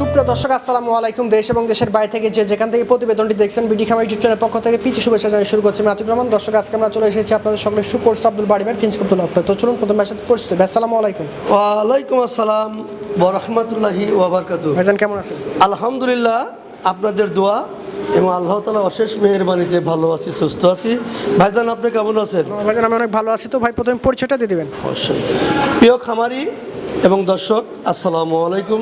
সুপ্রিয় দর্শক আসসালামু আলাইকুম। দেশ এবং দেশের বাইরে থেকে যে যেখান থেকে প্রতিবেদনটি দেখছেন বিডি খামার ইউটিউব চ্যানেলের পক্ষ থেকে পিছু শুভেচ্ছা জানিয়ে শুরু করছি মাতিক রহমান। দর্শক আজকে আমরা চলে এসেছি আপনাদের সকলের সুপরিচিত আব্দুল বাড়িবার ফিন্স আব্দুল আপনার। তো চলুন প্রথমে সাথে পরিচিত। আসসালামু আলাইকুম। ওয়ালাইকুম আসসালাম ওয়া রাহমাতুল্লাহি ওয়া বারাকাতুহু। ভাইজান কেমন আছেন? আলহামদুলিল্লাহ, আপনাদের দোয়া এবং আল্লাহ তাআলা অশেষ মেহেরবানিতে ভালো আছি, সুস্থ আছি। ভাইজান আপনি কেমন আছেন? ভাইজান আমি অনেক ভালো আছি। তো ভাই প্রথমে পরিচয়টা দিয়ে দিবেন। অবশ্যই। প্রিয় খামারি এবং দর্শক আসসালামু আলাইকুম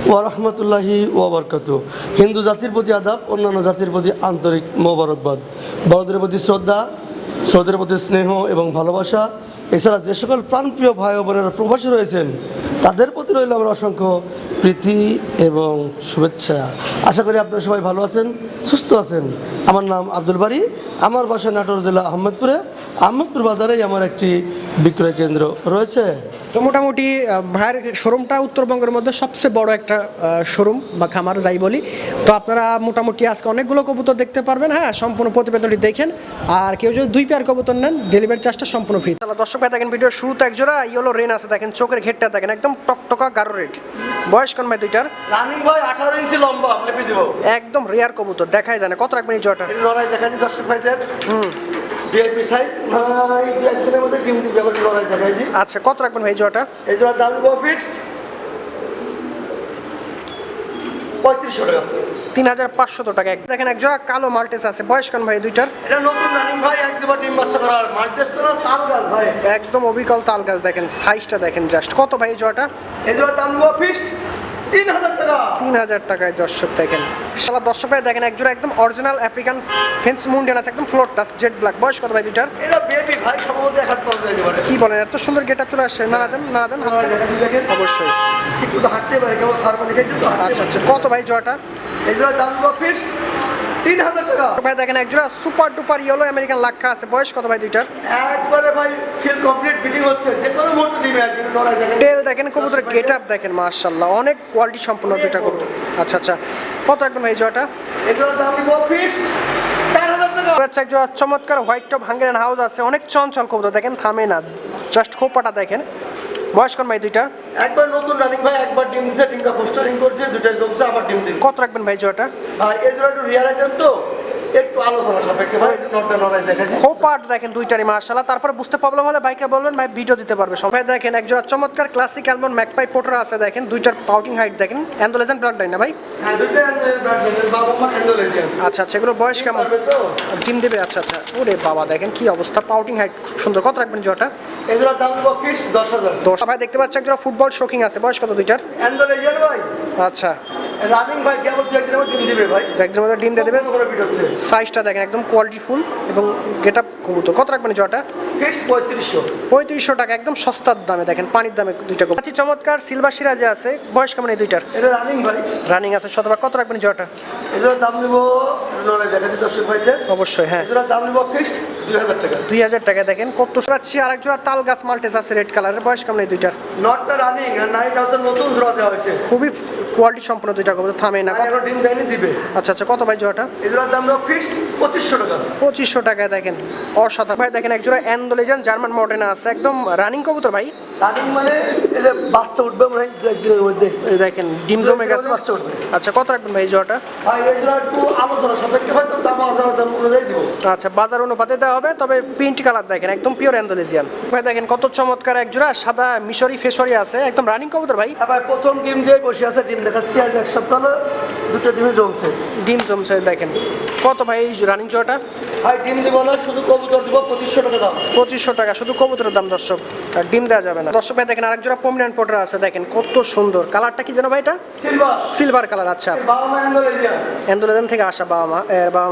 ওয়া রাহমাতুল্লাহি ওয়া বারাকাতুহু। হিন্দু জাতির প্রতি আদাব, অন্যান্য জাতির প্রতি আন্তরিক মোবারকবাদ। বড়দের প্রতি শ্রদ্ধা, ছোটদের প্রতি স্নেহ এবং ভালোবাসা। এছাড়া যে সকল প্রাণপ্রিয় ভাই ও বোনেরা প্রবাসী রয়েছেন তাদের প্রতি রইল আমার অসংখ্য প্রীতি এবং শুভেচ্ছা। আশা করি আপনারা সবাই ভালো আছেন, সুস্থ আছেন। আমার নাম আব্দুল বাড়ি, আমার বাসা নাটোর জেলা আহমেদপুরে। আহমেদপুর বাজারেই আমার একটি বিক্রয় কেন্দ্র রয়েছে। তো মোটামুটি ভাইয়ের শোরুমটা উত্তরবঙ্গের মধ্যে সবচেয়ে বড় একটা শোরুম বা খামার যাই বলি। তো আপনারা মোটামুটি আজকে অনেকগুলো কবুতর দেখতে পারবেন। হ্যাঁ, সম্পূর্ণ প্রতিবেদনটি দেখেন। আর কেউ যদি 2 পেয়ার কবুতর নেন ডেলিভারি চার্জটা সম্পূর্ণ ফ্রি। তাহলে দর্শক ভাই দেখেন ভিডিওর শুরুতে এক জোড়া ইয়েলো রেন আছে, দেখেন চোখের ঘেরটা দেখেন একদম টকটকা গাঢ় রেড। বয়স কোন ভাই দুইটার? রানিং ভাই 18 ইঞ্চি লম্বা, মেপে দিব। একদম রেয়ার কবুতর, দেখাই যায় না। কত রাখবেন এই জোড়াটা? এই লড়াই দেখা যায় দর্শক ভাইদের। ভিআইপি সাইজ ভাই একদিনের মধ্যে টিম দিবে, আবার লড়াই দেখাই দিই। আচ্ছা, কত রাখবেন ভাই এই জোড়াটা? এই জোড়া দাম গো ফিক্সড 3500 টাকা। 3500 টাকা। দেখেন এক জোড়া কালো মাল্টেস আছে, বয়স কোন ভাই দুইটার? এটা নতুন রানিং ভাই, একবার ডিম বাচ্চা করা। আর মাল্টেস তো না, তাল গাছ ভাই, একদম অবিকল তাল গাছ। দেখেন সাইজটা দেখেন জাস্ট। কত ভাই এই জোড়াটা? এই জোড়া দাম গো ফিক্সড 3000 টাকা। 3000 টাকায় দর্শক দেখেন। শালা দর্শক ভাই দেখেন এক জোড়া একদম অরিজিনাল আফ্রিকান ফেন্স মুন্ডিয়ান আছে, একদম ফ্লোর টাচ জেড ব্ল্যাক। বয়স কত ভাই দুইটার? এটা বেবি ভাই, সম্ভবত এক হাত পাওয়া যায় এবারে। কি বলেন, এত সুন্দর গেটআপ চলে আসছে। না দেন হাত দেখেন অবশ্যই। ঠিক মতো হাঁটতে পারে, কেবল হারমোনি খাইছে তো। আচ্ছা আচ্ছা, কত ভাই জোড়াটা? এই জোড়া দাম গো ফিক্সড 3000 টাকা। ভাই দেখেন এক জোড়া সুপার ডুপার ইয়েলো আমেরিকান লাক্ষা আছে, বয়স কত ভাই দুইটার? একবারে ভাই ফিল কমপ্লিট বিডিং হচ্ছে, যে কোনো মুহূর্তে দিবে আর কি। লড়াই দেখেন, টেল দেখেন, কবুতরের গেটআপ দেখেন, মাশাআল্লাহ অনেক কোয়ালিটি সম্পূর্ণ দুইটা কবুতর। আচ্ছা আচ্ছা, কত রাখবেন ভাই এই জোড়াটা? এই জোড়া দাম গো ফিক্সড 4000 টাকা। এক জোড়া চমৎকার হোয়াইট টপ হাঙ্গেরিয়ান হাউস আছে, অনেক চঞ্চল কবুতর দেখেন, থামে না, জাস্ট খোপাটা দেখেন। বয়স কোন ভাই দুইটা? একবার নতুন রানিং ভাই, একবার ডিম দিছে, ডিমটা পোস্টারিং করছে, দুটাই জমছে, আবার ডিম দিবে। কত রাখবেন ভাই জোড়াটা? ভাই এই জোড়া একটু রিয়াল আইটেম তো, একটু আলোচনা সাপেক্ষে ভাই, নটা লড়াই দেখা যায়। খোপাট দেখেন দুইটারই মাশাআল্লাহ। তারপরে বুঝতে প্রবলেম হলে ভাইকে বলবেন, ভাই ভিডিও দিতে পারবে। সবাই দেখেন এক জোড়া চমৎকার ক্লাসিক অ্যালমন্ড ম্যাকপাই পোটার আছে, দেখেন দুইটার পাউটিং হাইট দেখেন। অ্যান্ডোলেজেন্ট ব্লাড লাইন না ভাই? হ্যাঁ, দুটাই ব্র্যান্ডের বাবা মা হ্যান্ডেল। আচ্ছা আচ্ছা, এগুলো বয়স কেমন? তো ডিম দেবে? আচ্ছা আচ্ছা, ওরে বাবা দেখেন কি অবস্থা, পাউটিং হাইট খুব সুন্দর। কত রাখবেন জোড়াটা? এই জোড়া দাম গো ফিক্সড 10000। ভাই দেখতে পাচ্ছি এক জোড়া ফুটবল শোকিং আছে, বয়স কত দুইটার? হ্যান্ডেল এজিয়ান ভাই। আচ্ছা, রানিং ভাই কেবল দু একদিনের মধ্যে ডিম দিবে ভাই, একদম ডিম দিয়ে দেবে। করে বিট হচ্ছে। সাইজটা দেখেন একদম কোয়ালিটি ফুল এবং গেটআপ কবুতর। কত রাখবেন জোড়াটা? ফিক্সড 3500। 3500 টাকা, একদম সস্তার দামে দেখেন, পানির দামে দুইটা কবুতর। আচ্ছা, চমৎকার সিলভার সিরাজে আছে, বয়স কেমন এই দুইটার? এটা রানিং ভাই, রানিং আছে শতভাগ। কত রাখবেন জোড়াটা? এগুলোর দাম নিব লড়াই দেখা যায় দর্শক ভাইদের। অবশ্যই হ্যাঁ, এগুলোর দাম নিব ফিক্সড 2000 টাকা। 2000 টাকা। দেখেন কত পাচ্ছি। আরেক জোড়া তাল গাছ মাল্টেস আছে রেড কালারের, বয়স কেমন এই দুইটার? নটটা রানিং আর 9000 নতুন জোড়া দেওয়া হয়েছে, খুবই কোয়ালিটি সম্পূর্ণ দুইটা কবুতর, থামে না। আর ডিম দেয়নি দিবে। আচ্ছা আচ্ছা, কত ভাই জোড়াটা? এগুলোর দাম নিব ফিক্সড 2500 টাকা। 2500 টাকায় দেখেন অসাধারণ। ভাই দেখেন এক জোড়া অ্যান্ডোলেজেন জার্মান মডার্ন আছে, একদম রানিং কবুতর ভাই। রানিং মানে এই যে বাচ্চা উঠবে মনে হয় দু একদিনের মধ্যে। এই দেখেন ডিম জমে গেছে। বাচ্চা উঠবে। আচ্ছা, কত রাখবেন ভাই এই জোড়াটা? ভাই এই জোড়া একটু আলোচনা সাপেক্ষে হয়তো দাম দাম অনুযায়ী দিব। আচ্ছা, বাজার অনুপাতে দেওয়া হবে, তবে প্রিন্ট কালার দেখেন একদম পিওর অ্যান্ডোলেজিয়ান। ভাই দেখেন কত চমৎকার এক জোড়া সাদা মিশরি ফেসরি আছে, একদম রানিং কবুতর ভাই। হ্যাঁ ভাই, প্রথম ডিম দিয়ে বসে আছে, ডিম দেখাচ্ছি আজ এক সপ্তাহ হলো, দুটো ডিমে জমছে। ডিম জমছে দেখেন। কত ভাই এই রানিং জোড়াটা? ভাই ডিম দিব না, শুধু কবুতর দিব 2500 টাকা দাম। 2500 টাকা শুধু কবুতরের দাম দর্শক, আর ডিম দেওয়া যাবে না। দর্শক ভাই দেখেন আরেক জোড়া পমিনেন্ট পোটার আছে, দেখেন কত সুন্দর। কালারটা কি যেন ভাই এটা? সিলভার। Silver colour. আচ্ছা, বাবা মা ইন্দোনেশিয়া। অ্যান্ডোলেন থেকে আসা, বাবা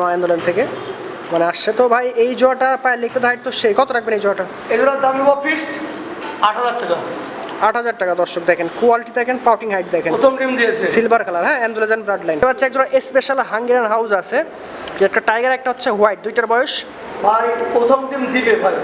মা অ্যান্ডোলেন থেকে মানে আসছে। তো ভাই এই জোড়াটা পায়ের লিখতে হাইট তো সেই। কত রাখবেন এই জোড়াটা? এগুলোর দাম নিব ফিক্সড 8000 টাকা। 8000 টাকা। দর্শক দেখেন কোয়ালিটি দেখেন, পাউটিং হাইট দেখেন, প্রথম ডিম দিয়েছে সিলভার কালার। হ্যাঁ, অ্যান্ডোলেন ব্লাড লাইন। হচ্ছে এক জোড়া স্পেশাল হাঙ্গেরিয়ান হাউস আছে, একটা টাইগার একটা হচ্ছে হোয়াইট, দুইটার বয়স। ভাই প্রথম ডিম দিবে ভাই।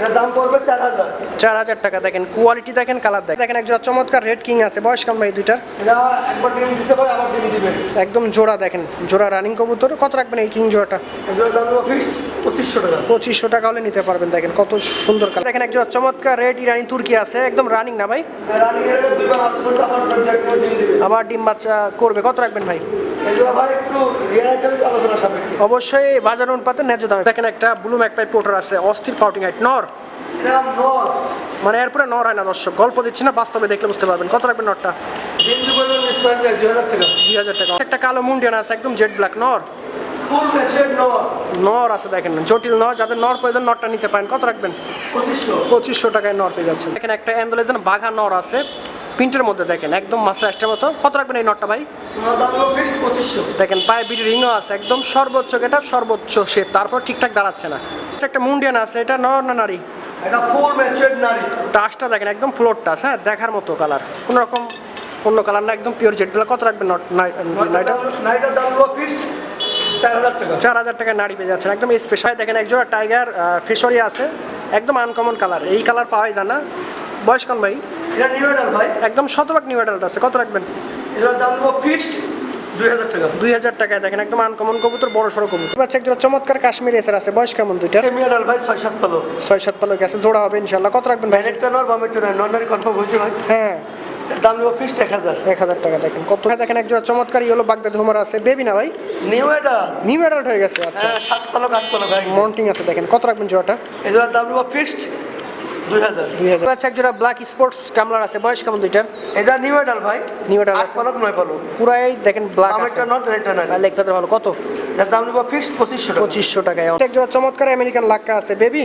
এটার দাম পড়বে 4000। 4000 টাকা। দেখেন কোয়ালিটি দেখেন, কালার দেখেন এক জোড়া চমৎকার রেড কিং আছে, বয়স কেমন ভাই দুইটার? এটা একবার ডিম দিতে পারে, আবার ডিম দিবে। একদম জোড়া দেখেন, জোড়া রানিং কবুতর। কত রাখবেন এই কিং জোড়াটা? এগুলোর দাম হলো ফিক্সড 2500 টাকা। 2500 টাকা হলে নিতে পারবেন। দেখেন কত সুন্দর কালার। দেখেন এক জোড়া চমৎকার রেড ইরানি তুর্কি আছে, একদম রানিং না ভাই? রানিং এর দুইবার বাচ্চা করতে আবার ডিম দিবে। আবার ডিম বাচ্চা করবে। কত রাখবেন ভাই? এগুলো ভাই একটু রিয়ার আইটেম আলোচনা সাপেক্ষে। অবশ্যই বাজার অনুপাতে ন্যায্য দাম। দেখেন একটা ব্লু ম্যাকপাই পোটার আছে, অস্থির পাউটিং হাইট, নর। এটা নর, মানে এরপরে নর হয় না দর্শক, গল্প দিচ্ছি না, বাস্তবে দেখলে বুঝতে পারবেন। কত রাখবেন নরটা? ডিম দিবে মিসমার্ক 2000 টাকা। 2000 টাকা। একটা কালো মুন্ডিয়ান আছে, একদম জেড ব্ল্যাক নর। ফুল মেশেড নর। নর আছে দেখেন, জটিল নর, যাদের নর প্রয়োজন নরটা নিতে পারেন। কত রাখবেন? 2500। 2500 টাকায় নর পেয়ে যাচ্ছেন। দেখেন একটা অ্যান্ডোলেজন বাঘা নর আছে, প্রিন্টের মধ্যে দেখেন একদম মাসে আসটার মতো। কত রাখবেন এই নরটা ভাই? তোমার দাম হলো ফিক্সড 2500। দেখেন পায়ে বিডি রিংও আছে, একদম সর্বোচ্চ গেটআপ, সর্বোচ্চ শেপ, তারপর ঠিকঠাক দাঁড়াচ্ছে না। একটা মুন্ডিয়ান আছে, এটা নর না নারী? এটা ফুল মেশেড নারী। টাসটা দেখেন একদম ফ্লোর টাস, হ্যাঁ দেখার মতো কালার, কোনো রকম অন্য কালার না, একদম পিওর জেড ব্ল্যাক। কত রাখবেন নাইটা? নাইটার দাম হলো ফিক্সড 4000 টাকা। 4000 টাকায় নাড়ি পেয়ে যাচ্ছেন, একদম স্পেশাল। দেখেন একজোড়া টাইগার ফিশরি আছে, একদম আনকমন কালার, এই কালার পাওয়াই যায় না। বয়স কোন ভাই? এটা নিউ অর্ডার ভাই, একদম শতভাগ নিউ অ্যাডাল্ট আছে। কত রাখবেন? এটার দাম হলো ফিক্সড 2000 টাকা। 2000 টাকায় দেখেন একদম আনকমন কবুতর, বড় সড়ো কবুতর। বাচ্চা একজোড়া চমৎকার কাশ্মীরি এসের আছে, বয়স কেমন দুইটা? সেমি অর্ডার ভাই 6-7 পালো। 6-7 পালক আছে, জোড়া হবে ইনশাল্লাহ। কত রাখবেন ভাই? একটা নর বামেরটা নয়, নর কনফার্ম হয়েছে ভাই। হ্যাঁ, এটার দাম হলো ফিক্সড 1000। 1000 টাকা। দেখেন কত। দেখেন একজোড়া চমৎকার ইয়েলো বাগদাদি হোমার আছে, বেবি না ভাই? New order. নিউ অ্যাডাল্ট হয়ে গেছে। আচ্ছা, হ্যাঁ 7 পালো 8 পালো ভাই। মন্টিং আছে। দেখেন কত রাখবেন জোড়াটা? এটার দাম হলো ফিক্সড 2000। 2000। বাচ্চা একজোড়া ব্ল্যাক স্পোর্টস টামলার আছে, বয়স কেমন দুইটার? এটা নিউ অর্ডার ভাই, নিউ অ্যাডাল্ট 8 আছে, পালো 9 পালো। পুরাই দেখেন ব্ল্যাক আছে, বামেরটা নর এটা না। আর লেগটা ভালো। কত? এটার দাম হলো ফিক্সড 2500 টাকা। 2500 টাকায়। একজোড়া চমৎকার আমেরিকান লাক্কা আছে, বেবি।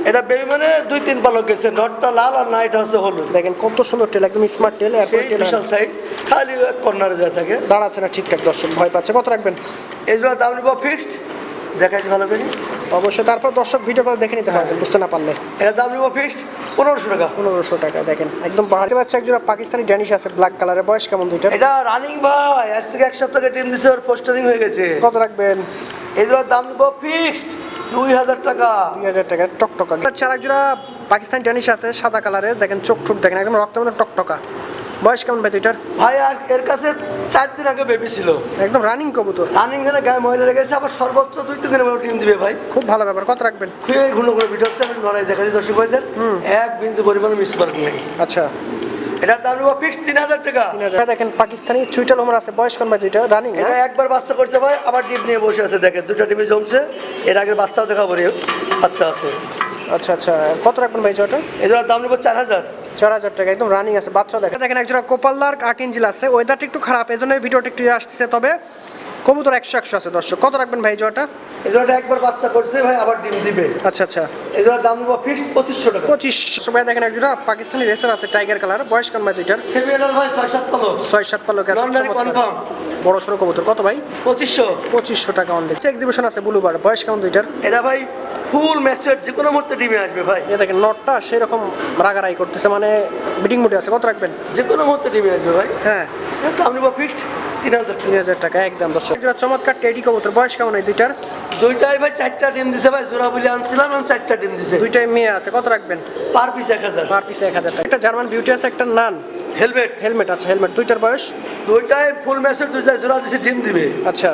এটা বেবি মানে 2-3 পালো গেছে, নটটা লাল আর নাইট হচ্ছে হলুদ। দেখেন কত সুন্দর টেল, একদম স্মার্ট টেল, এয়ারপোর্ট টেল, বিশাল সাইজ, খালি কর্নারে যা থাকে। দাঁড়াচ্ছে না ঠিকঠাক, দর্শক ভয় পাচ্ছে। কত রাখবেন? এগুলোর দাম নিব ফিক্সড, দেখাইছি ভালো করে অবশ্যই, তারপর দর্শক ভিডিও করে দেখে নিতে পারবেন বুঝতে না পারলে। এটার দাম নিব ফিক্সড 1500 টাকা। 1500 টাকা। দেখেন একদম পাহাড়ি বাচ্চা একজোড়া পাকিস্তানি ড্যানিশ আছে ব্ল্যাক কালারের, বয়স কেমন দুইটা? এটা রানিং ভাই, আজ থেকে 1 সপ্তাহ টিম দিছে, ওর পোস্টারিং হয়ে গেছে। কত রাখবেন? এগুলোর দাম নিব ফিক্সড 2000 টাকা। 2000 টাকা টকটকা। আচ্ছা একজোড়া পাকিস্তানি ড্যানিশ আছে সাদা কালারের, দেখেন চোখ ঠোক দেখেন একদম রক্ত মতো টকটকা। বয়স কেমন ভাই দুইটার? ভাই আর এর কাছে 4 দিন আগে বেবি ছিল, একদম রানিং কবুতর, রানিং এর গায়ে ময়লা লেগেছে, আবার সর্বোচ্চ 2-3 দিনের মধ্যে টিম দিবে ভাই। খুব ভালো ব্যাপার। কত রাখবেন? খুবই ঘন ঘন ভিডিও হচ্ছে, আমি লড়াই দেখাচ্ছি দর্শক ভাইদের, এক বিন্দু পরিমাণে মিসমার্ক নেই। আচ্ছা, এটার দাম নিব ফিক্সড 3000 টাকা। 3000। দেখেন পাকিস্তানি চুইটাল হোমার আছে, বয়স কেমন ভাই দুইটা? রানিং। এটা একবার বাচ্চা করতে ভাই, আবার ডিম নিয়ে বসে আছে, দেখেন 2টা ডিমে জমছে, এর আগের বাচ্চাও দেখাবো রে, বাচ্চা আছে। আচ্ছা আচ্ছা, কত রাখবেন ভাই জোটা? এটার দাম নিব 4000। 4000 টাকা, একদম রানিং আছে, বাচ্চা দেখেন। দেখেন একজোড়া কোপাল্লার 8 ইঞ্চিল আছে, ওয়েদারটা একটু খারাপ, এই জন্য ভিডিওটা একটু আসতেছে, তবে কবুতর 100 আছে দর্শক। কত রাখবেন ভাই জোটা? এটাটা একবার বাচ্চা করছে ভাই, আবার ডিম দিবে। আচ্ছা আচ্ছা, এটার দাম নিব ফিক্সড 2500 টাকা। 2500। ভাই দেখেন একজোড়া পাকিস্তানি রেসার আছে টাইগার কালার, বয়স কেমন ভাই দুইটার? সেমিনাল ভাই 6-7 পালো। 6-7 পালক আছে, লন্ডারি কনফার্ম, বড় সড়ো কবুতর। কত ভাই? 2500। 2500 টাকা অনলি। এক্সিবিশন আছে ব্লুবার, বয়স কেমন দুইটার? এটা ভাই ফুল ম্যাচের, যে কোনো মুহূর্তে ডিমে আসবে ভাই। এই দেখেন নটটা সেরকম রাগারাই করতেছে, মানে বিডিং মুডে আছে। কত রাখবেন? যে কোনো মুহূর্তে ডিমে আসবে ভাই। হ্যাঁ, এটার দাম নিব ফিক্সড 3000 টাকা। 3000 টাকা একদম দর্শক। একজোড়া চমৎকার টেডি কবুতর, বয়স কেমন এই দুইটার? দুইটাই ভাই 4টা ডিম দিছে ভাই, জোড়া বলে আনছিলাম, এবং 4টা ডিম দিছে। দুইটাই মেয়ে আছে। কত রাখবেন? Per piece 1000। পার পিসে 1000 টাকা। একটা জার্মান বিউটি আছে, একটা নান হেলমেট, হেলমেট আছে, হেলমেট। দুইটার বয়স? দুইটাই ফুল ম্যাচের, দুইটা জোড়া দিছে, ডিম দিবে। আচ্ছা,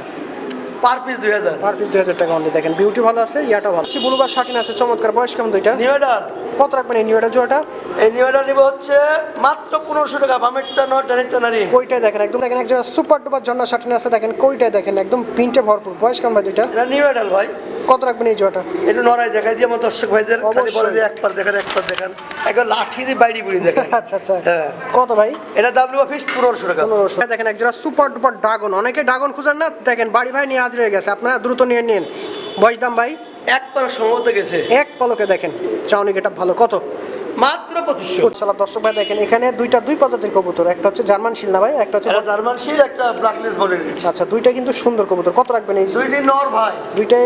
পার পিস 2000। পার পিস 2000 টাকা অনলি। দেখেন বিউটি ভালো আছে, ইয়াটাও ভালো। ব্লুবার শার্টিন আছে চমৎকার, বয়স কেমন দুইটা? New order. কত রাখবেন এই নিউটা জোড়াটা? এই নিউ অর্ডার নিব হচ্ছে মাত্র 1500 টাকা। বামেরটা নট, ডানেরটা নারী। কইটাই দেখেন একদম, দেখেন একজোড়া সুপার ডুপার ঝর্ণা শার্টিন আছে, দেখেন কইটাই দেখেন একদম প্রিন্টে ভরপুর। বয়স কেমন ভাই দুইটা? এটা নিউ অর্ডার ভাই। কত রাখবেন এই জোড়াটা? একটু নড়াই দেখাই দিয়ে আমার দর্শক ভাইদের, খালি বলে যে একবার দেখেন, একবার দেখেন, একবার লাঠি দিয়ে বাইরে বুড়ি দেখেন। আচ্ছা আচ্ছা, হ্যাঁ। কত ভাই? এটা দাম নিব ফিক্সড 1500 টাকা। 1500। দেখেন একজোড়া সুপার ডুপার ড্রাগন, অনেকে ড্রাগন খুঁজেন না, দেখেন বাড়ি ভাই নিয়ে হাজির হয়ে গেছে, আপনারা দ্রুত নিয়ে নিন। বয়স দাম ভাই? একবার সম্ভবত গেছে, এক পলকে দেখেন চাউনি গেটা ভালো। কত? মাত্র 2500। সালা দর্শক ভাই দেখেন এখানে দুই প্রজাতির কবুতর, একটা হচ্ছে জার্মান শিল না ভাই, একটা হচ্ছে এটা জার্মান শিল, একটা ব্ল্যাকলেস বলে। আচ্ছা, দুইটা কিন্তু সুন্দর কবুতর। কত রাখবেন এই দুইটি নর ভাই? দুইটাই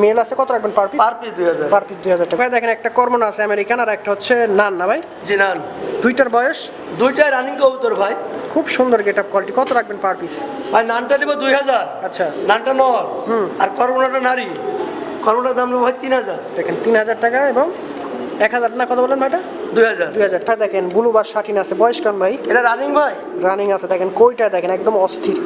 মেল আছে। কত রাখবেন per piece? Per piece 2000। Per piece 2000 টাকা। ভাই দেখেন একটা কর্মন আছে আমেরিকান, আর একটা হচ্ছে নান না ভাই? জি নান। দুইটার বয়স? দুইটাই রানিং কবুতর ভাই, খুব সুন্দর গেটআপ কোয়ালিটি। কত রাখবেন পার পিস? ভাই নানটা নিব 2000। আচ্ছা, নানটা নর, আর করমনাটা নারী। করমনাটার দাম নেব ভাই 3000। দেখেন 3000 টাকা এবং 1000 না, কত বলেন ভাইটা? 2000। 2000 টাকা। দেখেন ব্লু বা শাটিন আছে, বয়স কেমন ভাই? এটা রানিং ভাই, রানিং আছে, দেখেন কইটা দেখেন একদম অস্থির।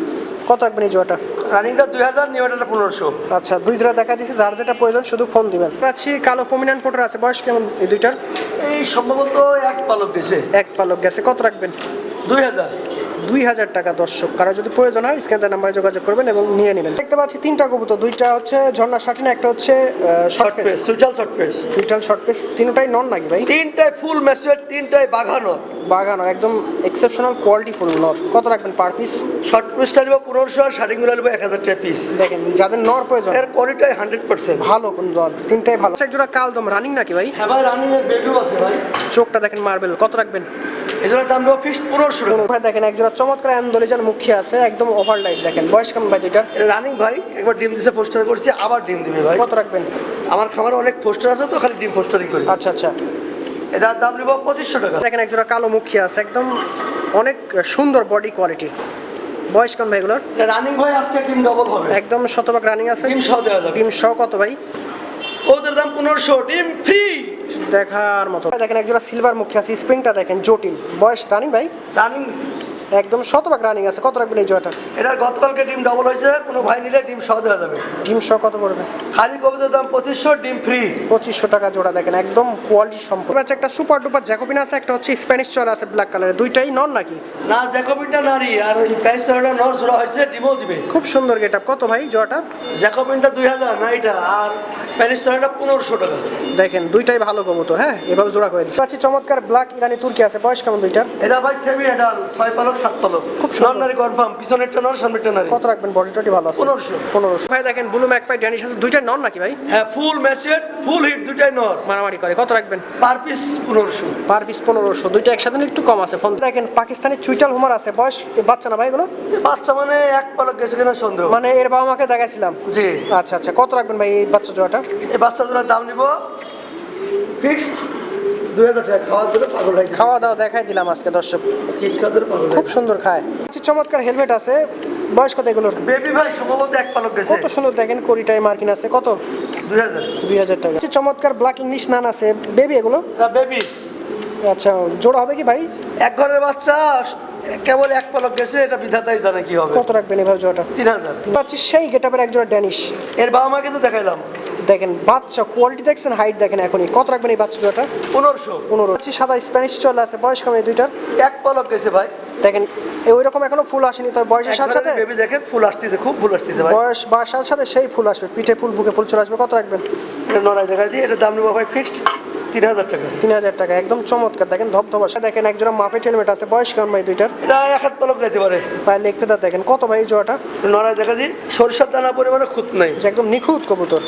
কত রাখবেন এই জোড়াটা? রানিংটা 2000, নিউটা 1500। আচ্ছা, দুই জোড়া দেখা দিয়েছে, যার যেটা প্রয়োজন শুধু ফোন দিবেন। পাচ্ছি কালো প্রমিনেন্ট পোটার আছে, বয়স কেমন এই দুইটার? এই সম্ভবত এক পালক গেছে। এক পালক গেছে, কত রাখবেন? 2000। 2000 টাকা দর্শক। কারো যদি প্রয়োজন হয় স্ক্যানের নাম্বারে যোগাযোগ করবেন এবং নিয়ে নেবেন। দেখতে পাচ্ছি তিনটা কবুতর, দুইটা হচ্ছে ঝর্ণা শাটিন, একটা হচ্ছে শর্ট পেস, সুইটাল শর্ট পেস। সুইটাল শর্ট পেস। তিনটাই নন নাকি ভাই? তিনটায় ফুল ম্যাচুয়ার, তিনটায় বাঘানো। বাগানো একদম এক্সেপশনাল কোয়ালিটি ফুল নর। কত রাখবেন পার পিস? শর্ট পেসটা নিব 1500, আর শার্টিংগুলো নিব 1000 টাকা পিস। দেখেন যাদের নর প্রয়োজন, এর কোয়ালিটি 100%। ভালো কোন নর, তিনটাই ভালো। এক জোড়া কালদম রানিং নাকি ভাই? হ্যাঁ ভাই, রানিং এর বেবিও আছে ভাই। চোখটা দেখেন মার্বেল। কত রাখবেন? এজন্য দাম দেবো ফিক্সড 1500 টাকা। ভাই দেখেন এক জোড়া চমৎকার অ্যান্ডোলিজান মুখী আছে, একদম ওভার লাইট। দেখেন বয়স কেমন ভাই দুইটার? রানিং ভাই, একবার ডিম দিছে, পোস্টার করছি, আবার ডিম দিবে ভাই। কত রাখবেন? আমার খামারে অনেক পোস্টার আছে তো, খালি ডিম পোস্টারিং করি। আচ্ছা আচ্ছা। এটার দাম নিব 2500 টাকা। দেখেন এক জোড়া কালো মুখী আছে, একদম অনেক সুন্দর বডি কোয়ালিটি। বয়স কেমন ভাই এগুলোর? রানিং ভাই আজকে ডিম ডবল হবে, একদম শতভাগ রানিং আছে। ডিম সহ দেওয়া যাবে। ডিম সহ কত ভাই? ওদের দাম 1500, ডিম ফ্রি। দেখার মতো। দেখেন এক জোড়া সিলভার মুখী আছে, স্প্রিংটা দেখেন জটিল। বয়স রানিং ভাই? রানিং একদম শতভাগ রানিং আছে। কত রাখবেন এই জোড়াটা? এটার গতকালকে ডিম ডবল হয়েছে, কোনো ভাই নিলে ডিম সহ দেওয়া যাবে। ডিম সহ কত পড়বে? খালি কবিতার দাম 2500, ডিম ফ্রি। 2500 টাকা জোড়া। দেখেন একদম কোয়ালিটি সম্পূর্ণ। আচ্ছা, একটা সুপার ডুপার জ্যাকোবিন আছে, একটা হচ্ছে স্প্যানিশ চল আছে ব্ল্যাক কালারের। দুইটাই নন নাকি? না, জ্যাকোবিনটা নারী, আর ওই প্যারিসটা নর জোড়া হয়েছে, ডিমও দিবে। খুব সুন্দর গেটআপ। কত ভাই জোড়াটা? জ্যাকোবিনটা 2000 নারীটা, আর প্যারিসটা 1500 টাকা। দেখেন দুইটাই ভালো কবুতর। হ্যাঁ, এভাবে জোড়া করে দিচ্ছি। পাচ্ছি চমৎকার ব্ল্যাক ইরানি তুর্কি আছে, বয়স কেমন দুইটার? এটা ভাই সেমি অ্যাডাল, 6 পালক 7 পালক। খুব সুন্দর। নারী কনফার্ম, পিছনেরটা নর, সামনেরটা নারী। কত রাখবেন? বডি টডি ভালো আছে? 1500। 1500 ভাই। দেখেন ব্লু ম্যাকপাই ড্যানিশ আছে, দুইটা নন নাকি ভাই? হ্যাঁ, ফুল ম্যাচুয়ার, ফুল হিট, দুটাই নর। মারামারি করে। কত রাখবেন? Per piece 1500। Per piece 1500। দুইটা একসাথে নিলে একটু কম আছে ফোন। দেখেন পাকিস্তানি চুইটাল হুমার আছে, বয়স বাচ্চা না ভাই এগুলো? এই বাচ্চা মানে এক পালক গেছে কিনা সন্দেহ। মানে এর বাবা মাকে দেখাইছিলাম। জি। আচ্ছা আচ্ছা, কত রাখবেন ভাই এই বাচ্চা জোড়াটা? এই বাচ্চা জোড়ার দাম নিব ফিক্সড 2000 টাকা। খাওয়া দিলে পাগল হয়ে যাবে। খাওয়া দাওয়া দেখাই দিলাম আজকে দর্শক, কিট খাদের পাগল হয়ে খুব সুন্দর খায়। চমৎকার হেলমেট আছে, বয়স কত এগুলোর? বেবি ভাই সম্ভবত এক পালক গেছে। কত সুন্দর দেখেন, কোরিটাই মার্কিন আছে। কত? 2000। 2000 টাকা। চমৎকার ব্ল্যাক ইংলিশ নান আছে, বেবি এগুলো? বেবি আচ্ছা, জোড়া হবে কি ভাই? এক ঘরের বাচ্চা, কেবল এক পালক গেছে, এটা বিধাতাই জানে কি হবে। কত রাখবেন এভাবে জোড়াটা? 3000। পাচ্ছি সেই গেটআপের এক জোড়া ড্যানিশ। এর বাবা মাকে তো দেখাইলাম। দেখেন বাচ্চা কোয়ালিটি দেখছেন, হাইট দেখেন এখনই। কত রাখবেন এই বাচ্চা জোড়াটা? 1500। 15। পাচ্ছি সাদা স্প্যানিশ চল আছে, বয়স কেমন এই দুইটার? এক পালক গেছে ভাই। দেখেন ওই রকম এখনো ফুল আসেনি, তবে বয়সের সাথে সাথে বেবি দেখে ফুল আসতেছে, খুব ফুল আসতেছে ভাই। বয়স বাড়ার সাথে সাথে সেই ফুল আসবে, পিঠে ফুল বুকে ফুল চলে আসবে। কত রাখবেন? এটা নড়াই দেখাই দিই, এটা দাম নেবো ভাই ফিক্সড 3000 টাকা। 3000 টাকা। একদম চমৎকার। দেখেন ধবধবা। দেখেন এক জোড়া মাপেট হেলমেট আছে, বয়স কেমন ভাই দুইটার? এটা এক হাত পালক যাইতে পারে। পায়ের লেগ ফেদার দেখেন। কত ভাই এই জোড়াটা? নড়াই দেখা দিই, সরিষার দানা পরিমাণে খুঁত নাই। যে একদম নিখুঁত কবুতর।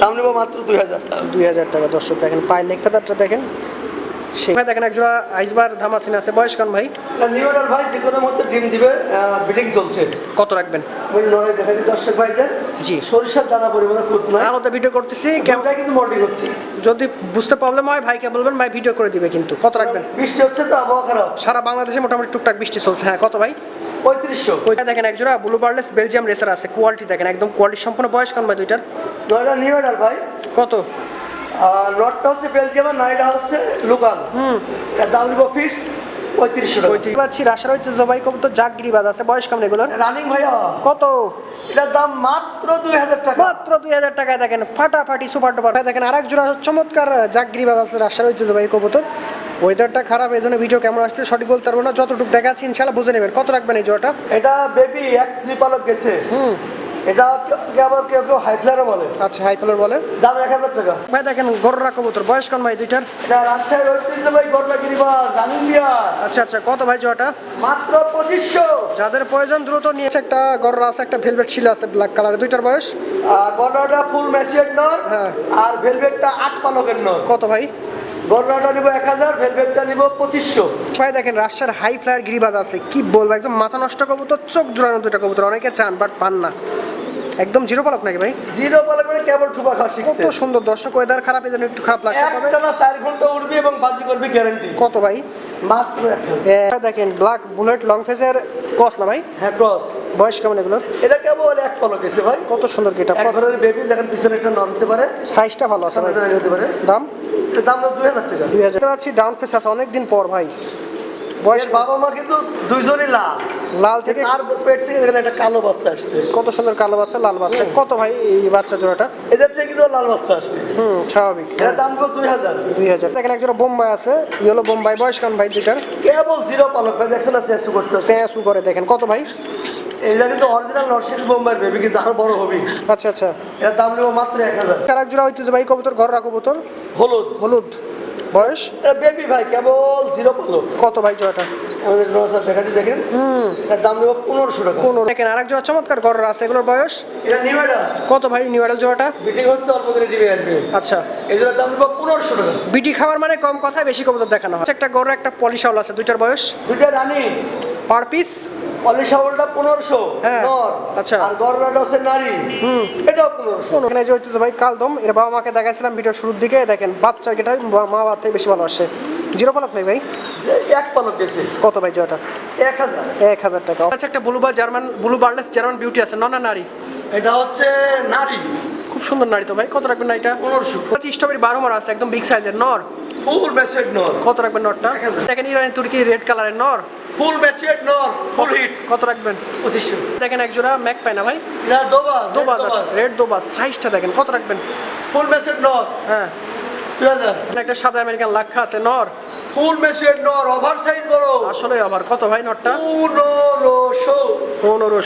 দাম নেবো মাত্র 2000 টাকা। 2000 টাকা দর্শক। দেখেন পায়ের লেগ ফেদারটা দেখেন। সেই ভাই দেখেন এক জোড়া আইসবার ধামাসিন আছে, বয়স কেমন ভাই? নিউডাল ভাই যে কোনো মধ্যে ডিম দিবে, বিডিং চলছে। কত রাখবেন? ওই নড়াই দেখা দিই দর্শক ভাইদের। জি। সরিষার দানা পরিমাণে খুঁত নাই। আলোতে ভিডিও করতেছি, কেমন কেমন কিন্তু মল্টিং হচ্ছে। যদি বুঝতে প্রবলেম হয় ভাইকে বলবেন, ভাই ভিডিও করে দিবে কিন্তু। কত রাখবেন? বৃষ্টি হচ্ছে তো, আবহাওয়া খারাপ। সারা বাংলাদেশে মোটামুটি টুকটাক বৃষ্টি চলছে। হ্যাঁ, কত ভাই? 3500। ওইটা দেখেন এক জোড়া ব্লু বার্লেস বেলজিয়াম রেসার আছে, কোয়ালিটি দেখেন একদম কোয়ালিটি সম্পূর্ণ। বয়স কেমন ভাই দুইটার? নয়টা নিউডাল ভাই। কত? নটটা হচ্ছে বেলজিয়াম, আর নাইটা হচ্ছে লোকাল। এর দাম নিব ফিক্সড 3500 টাকা। ওইটি পাচ্ছি রাশার ঐতিহ্যবাহী কবুতর জাগগিরিবাজ আছে, বয়স কেমন এগুলোর? রানিং ভাইয়া, কত? এটার দাম মাত্র 2000 টাকা। মাত্র 2000 টাকায়। দেখেন ফাটাফাটি সুপার ডুপার। ভাই দেখেন আরেক জোড়া চমৎকার জাগগিরিবাজ আছে, রাশার ঐতিহ্যবাহী কবুতর। ওয়েদারটা খারাপ, এই জন্য ভিডিও কেমন আসছে সঠিক বলতে পারবো না, যতটুকু দেখাচ্ছি ইনশাল্লাহ বুঝে নেবেন। কত রাখবেন এই জোড়াটা? এটা বেবি, এক দুই পালক গেছে। এটা আবার কেউ কেউ হাইফ্লারও বলে। আচ্ছা, হাই ফ্লোর বলে। দাম 1000 টাকা। ভাই দেখেন গররা কবুতর, বয়স কেমন ভাই দুইটার? এটা রাজশাহীর ঐতিহ্যবাহী গড়লাগিরিবাজ রানিং বিয়ার। আচ্ছা আচ্ছা, কত ভাই জোড়াটা? মাত্র 2500। যাদের প্রয়োজন দ্রুত নিয়েছে। একটা গররা আছে, একটা ভেলভেট ছিল আছে ব্ল্যাক কালারের, দুইটার বয়স? গড়লাটা ফুল ম্যাচিউরড নর, হ্যাঁ। আর ভেলভেটটা 8 পালকের নর। কত ভাই? গড়লাটা নিব 1000, ভেলভেটটা নিব 2500। ভাই দেখেন রাজশাহীর হাই ফ্লায়ার গিরিবাজ আছে, কি বলবো, একদম মাথা নষ্ট কবুতর, চোখ জোড়ানো দুইটা কবুতর। অনেকে চান বাট পান না। একদম জিরো পালক নাকি ভাই? জিরো পালকের কেবল ঠুপা খাওয়া শিখছে। কত সুন্দর দর্শক। ওয়েদার খারাপ, এই জন্য একটু খারাপ লাগছে। তবে একটা না 4 ঘন্টা উড়বি এবং বাজি করবি গ্যারান্টি। কত ভাই? মাত্র 1000। দেখেন ব্ল্যাক বুলেট লং ফেজের ক্রস না ভাই? হ্যাঁ, ক্রস। বয়স কেমন এগুলো? এটা কেবল এক পালক গেছে ভাই। কত সুন্দর গেটআপ। এক ঘরের বেবি, দেখেন পিছনে একটা নর হতে পারে, সাইজটা ভালো আছে ভাই। সামনে হতে পারে। দাম? এর দাম হলো 2000 টাকা। 2000 দেখতে পাচ্ছি ডাউন ফেস আছে অনেকদিন পর ভাই। বয়স এর বাবা মা কিন্তু দুইজনই লাল। লাল থেকে আর পেট থেকে দেখেন একটা কালো বাচ্চা আসছে। কত সুন্দর কালো বাচ্চা লাল বাচ্চা। কত ভাই এই বাচ্চা জোড়াটা? এদের থেকে কিন্তু লাল বাচ্চা আসবে। স্বাভাবিক। এর দাম হলো 2000। 2000। দেখেন একজোড়া বোম্বাই আছে, ইয়েলো বোম্বাই। বয়স কেমন ভাই দুইটার? কেবল জিরো পালক ভাই, দেখছেন না চেষ্টা করতেছে। স্যাঁসু করে দেখেন। কত ভাই? এইটা কিন্তু অরিজিনাল নরসিংদী বোম্বাইয়ের বেবি, কিন্তু আরো বড় হবে। আচ্ছা আচ্ছা। এর দাম নেবো মাত্র 1000। আর এক জোড়া হইতেছে ভাই কবুতর, ঘররা কবুতর, হলুদ। হলুদ। বয়স এটা বেবি ভাই, কেবল জিরো পালক। কত ভাই জোড়াটা? আমাদের নরসার দেখাচ্ছি দেখেন। এর দাম নেবো 1500 টাকা। 15। দেখেন আরেক জোড়া চমৎকার ঘররা আছে, এগুলোর বয়স এটা নিউ এটা কত ভাই? নিউ অ্যাডাল জোড়াটা বিটিং হচ্ছে অল্প করে দিবে আসবে। আচ্ছা। এই জন্য দাম নেবো 1500 টাকা। বিটি খাবার মানে কম কথায় বেশি কবুতর দেখানো হয়। একটা গরু একটা পলিশাউল আছে, দুইটার বয়স দুইটা রানী পার পিস পলিশাওয়ালটা 1500 হ্যাঁ। নর। আচ্ছা। আর গররাটা হচ্ছে নারী। এটাও 1500। এখানে যে হইতেছে ভাই কালদম, এর বাবা মাকে দেখাইছিলাম ভিডিও শুরুর দিকে। দেখেন বাচ্চার যেটা মা বাবা থেকে বেশি ভালো আসে। জিরো পালক নেই ভাই। এক পালক গেছে কত ভাই জোড়াটা? 1000। 1000 টাকা। আচ্ছা একটা ব্লু বা জার্মান, ব্লু বার্লেস জার্মান বিউটি আছে, না নারী? এটা হচ্ছে নারী। খুব সুন্দর নারী তো ভাই। কত রাখবেন না এটা? 1500। আচ্ছা স্ট্রবেরি 12 মার আছে, একদম বিগ সাইজের নর। ফুল ম্যাচুয়েড নর। কত রাখবেন নরটা? 1000 দেখেন ইরানি তুর্কি রেড কালারের নর। ফুল ম্যাচুয়েড নর, ফুল হিট। কত রাখবেন? 2500। দেখেন এক জোড়া ম্যাক পায় না ভাই, এটা দোবাজ। দোবাজ আছে, রেড দোবাজ। সাইজটা দেখেন, কত রাখবেন? ফুল ম্যাচুয়েড নর হ্যাঁ। 2000। এখানে একটা সাদা আমেরিকান লাক্ষা আছে নর। ফুল ম্যাচুয়েড নর, ওভার সাইজ বড়। আসলে আবার কত ভাই নরটা? 1500। 1500।